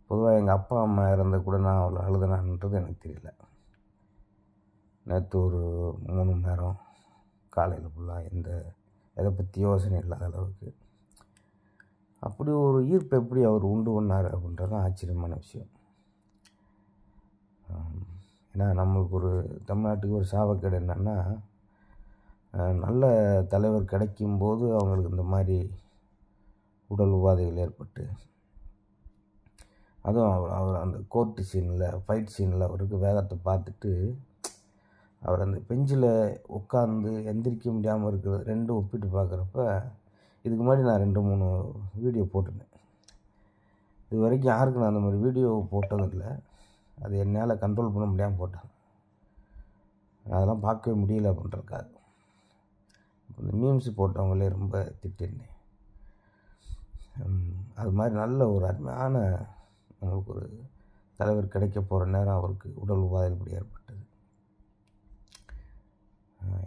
பொதுவாக எங்கள் அப்பா அம்மா இறந்த கூட நான் அவ்வளோ அழுதுனான்றது எனக்கு தெரியல. நேற்று ஒரு 3 மணி நேரம் காலையில் ஃபுல்லாக எதை பற்றி யோசனை இல்லாத அளவுக்கு அப்படி ஒரு ஈர்ப்பு எப்படி அவர் உண்டு பண்ணார் அப்படின்றது ஆச்சரியமான விஷயம். ஏன்னா நம்மளுக்கு ஒரு தமிழ்நாட்டுக்கு ஒரு சாபக்கேடு என்னென்னா, நல்ல தலைவர் கிடைக்கும்போது அவங்களுக்கு இந்த மாதிரி உடல் உபாதைகள் ஏற்பட்டு, அதுவும் அவர் அந்த கோர்ட்டு சீனில் ஃபைட் சீனில் அவருக்கு வேகத்தை பார்த்துட்டு அவர் அந்த பெஞ்சில் உட்காந்து எந்திரிக்க முடியாமல் இருக்கிறது ரெண்டும் ஒப்பிட்டு பார்க்குறப்ப, இதுக்கு முன்னாடி நான் 2-3 வீடியோ போட்டிருந்தேன். இது வரைக்கும் யாருக்கு நான் அந்த மாதிரி வீடியோ போட்டதில்லை. அது என்னால் கண்ட்ரோல் பண்ண முடியாமல் போட்டேன். அதெல்லாம் பார்க்கவே முடியல அப்படின்றக்காக இந்த மீம்ஸ் போட்டவங்களே ரொம்ப திட்டிருந்தேன். அது மாதிரி நல்ல ஒரு அருமையான நம்மளுக்கு ஒரு தலைவர் கிடைக்க போகிற நேரம் அவருக்கு உடல் உபாதைகள் இப்படி ஏற்பட்டது.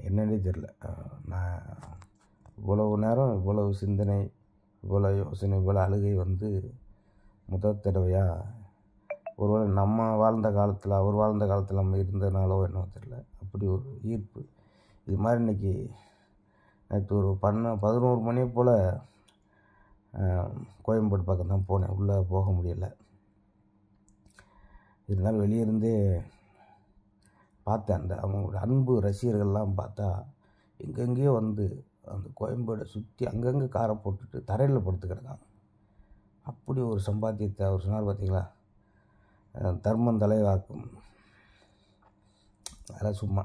என்னன்னே தெரில. நான் இவ்வளவு நேரம் இவ்வளவு சிந்தனை, இவ்வளோ யோசனை, இவ்வளோ அழுகை முதல் தடவையாக ஒருவேளை நம்ம வாழ்ந்த காலத்தில் அவர் வாழ்ந்த காலத்தில் நம்ம இருந்ததுனாலோ என்னவோ தெரில, அப்படி ஒரு ஈர்ப்பு. இது மாதிரி இன்றைக்கி நேற்று ஒரு 11 மணியை போல் கோயம்பேடு பக்கம் தான் போனேன். உள்ளே போக முடியலை. இருந்தாலும் வெளியே இருந்தே பார்த்தேன். அவங்களோட அன்பு ரசிகர்கள்லாம் பார்த்தா எங்கெங்கேயோ அந்த கோயம்பேடை சுற்றி அங்கங்கே காரை போட்டுட்டு தரையில் படுத்து கிடக்காங்க. அப்படி ஒரு சம்பாத்தியத்தை அவர் சொன்னார் பார்த்தீங்களா, தர்மம் தலைவாக்கும். அதெல்லாம் சும்மா.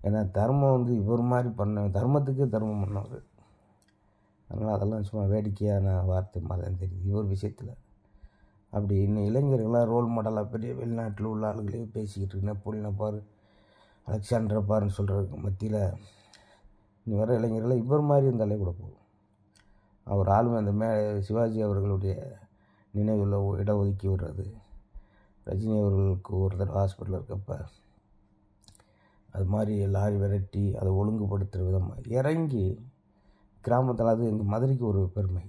ஏன்னா தர்மம் இவர் மாதிரி தர்மத்துக்கே தர்மம் பண்ணவர். அதனால் அதெல்லாம் சும்மா வேடிக்கையான வார்த்தை மாதிரி தான் தெரியுது இவர் விஷயத்தில். அப்படி இன்னும் இளைஞர்களாக ரோல் மாடலாக பெரிய வெளிநாட்டில் உள்ள ஆளுகளே பேசிக்கிட்டு இருக்கு. நெப்போலியனை பாரு, அலெக்சாண்டரை பாருன்னு சொல்கிறதுக்கு மத்தியில் இனி வர இளைஞர்களை இவர் மாதிரி இருந்தாலே கூட போகும். அவர் ஆளுமை அந்த சிவாஜி அவர்களுடைய நினைவில் இடம் ஒதுக்கி விடுறது, ரஜினி அவர்களுக்கு ஒரு தடவை ஹாஸ்பிட்டலில் இருக்கப்போ அது மாதிரி லாரி விரட்டி அதை ஒழுங்குபடுத்துகிற விதமாக இறங்கி கிராமத்தில், அது எங்கள் மதுரைக்கு ஒரு பெருமை.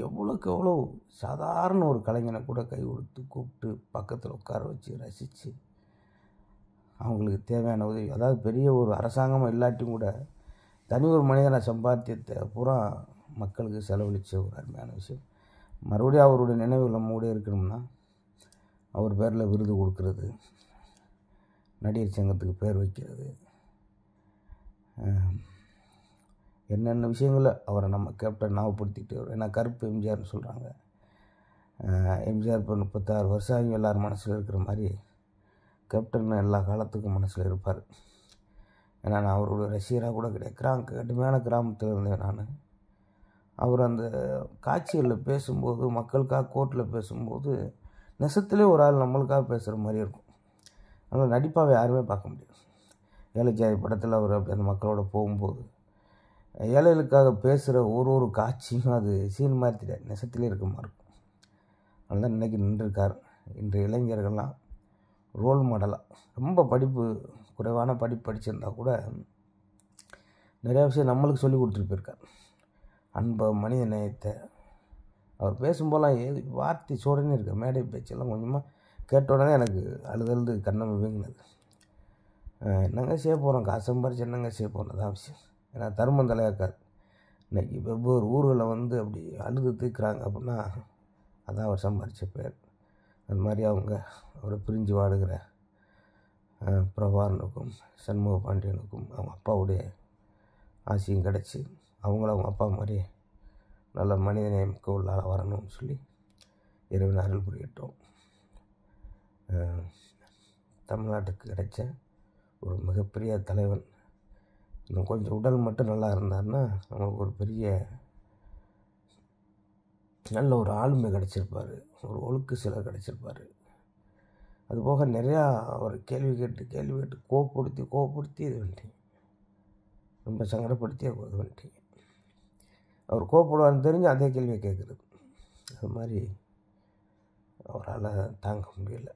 எவ்வளோக்கு எவ்வளோ சாதாரண ஒரு கலைஞனை கூட கை கொடுத்து கூப்பிட்டு பக்கத்தில் உட்கார வச்சு ரசித்து அவங்களுக்கு தேவையான உதவி, அதாவது பெரிய ஒரு அரசாங்கமாக இல்லாட்டியும் கூட தனி ஒரு மனிதனை சம்பாத்தியத்தை பூரா மக்களுக்கு செலவழித்த ஒரு அருமையான விஷயம். மறுபடியும் அவருடைய நினைவுகள் நம்ம கூட இருக்கணும்னா அவர் பேரில் விருது கொடுக்கறது, நடிகர் சங்கத்துக்கு பேர் வைக்கிறது, என்னென்ன விஷயங்களை அவரை நம்ம கேப்டன் ஞாபகப்படுத்திக்கிட்டு வரும். ஏன்னா கருப்பு எம்ஜிஆர்னு சொல்கிறாங்க. எம்ஜிஆர் இப்போ 36 வருஷம் ஆகி எல்லார் மனசில் இருக்கிற மாதிரி கேப்டன் எல்லா காலத்துக்கும் மனசில் இருப்பார். ஏன்னா நான் அவரோட ரசிகராக கூட கிடையாது. கடுமையான கிராமத்தில் இருந்தேன் நான். அவர் அந்த காட்சிகளில் பேசும்போது, மக்களுக்காக கோர்ட்டில் பேசும்போது நெசத்திலே ஒரு ஆள் நம்மளுக்காக பேசுகிற மாதிரி இருக்கும். அதனால் நடிப்பாக யாருமே பார்க்க முடியாது. ஏழைச்சாதி படத்தில் அவர் அப்படி அந்த மக்களோட போகும்போது ஏழைகளுக்காக பேசுகிற ஒரு காட்சியும் அது சீன் மாதிரி தெரியாது, நெசத்திலே இருக்க மாதிரி இருக்கும். அதனால தான் இன்றைக்கி நின்றுருக்கார். இன்றைய இளைஞர்கள்லாம் ரோல் மாடலாக ரொம்ப குறைவான படிப்பு படிச்சிருந்தா கூட நிறையா விஷயம் நம்மளுக்கு சொல்லி கொடுத்துட்டு போயிருக்கார். அன்பை, மனித நேயத்தை அவர் பேசும்போதெல்லாம் வார்த்தை சோடனே இருக்க மேடை பேச்செல்லாம் கொஞ்சமாக கேட்ட உடனே எனக்கு அழுது கண்ணம் வீங்கினது. என்னங்க செய்ய போகிறோம், காசு சம்பாரிச்சு என்னங்க செய்ய போகிறோம், அதான் விஷயம். ஏன்னா தர்மம் தலையாக்கார். இன்றைக்கி வெவ்வேறு ஊர்களில் அப்படி அழுது தீர்க்குறாங்க அப்படின்னா அதான் அவர் சம்பாரித்த பேர். அது மாதிரி அவரை பிரிஞ்சு வாடுகிற பிரபாரனுக்கும் சண்முக பாண்டியனுக்கும் அவங்க அப்பாவுடைய ஆசையும் கிடச்சி அவங்களும் அவங்க அப்பா மாதிரி நல்ல மனிதநேயமிக்க உள்ளால் வரணும்னு சொல்லி இறைவன் அருள் புரியட்டும். தமிழ்நாட்டுக்கு கிடைச்ச ஒரு மிகப்பெரிய தலைவன். இன்னும் கொஞ்சம் உடல் மட்டும் நல்லா இருந்தாருன்னா அவங்களுக்கு ஒரு பெரிய நல்ல ஒரு ஆளுமை கிடச்சிருப்பார், ஒரு ஒழுக்கு சிலர் கிடச்சிருப்பார். அதுபோக நிறையா அவர் கேள்வி கேட்டு கோவப்படுத்தி இது பண்ணிட்டீங்க, ரொம்ப சங்கடப்படுத்தி இது பண்ணிட்டீங்க. அவர் கோவப்படுவார்னு தெரிஞ்சு அதே கேள்வியை கேட்குறது, அது மாதிரி அவரால் தாங்க முடியலை.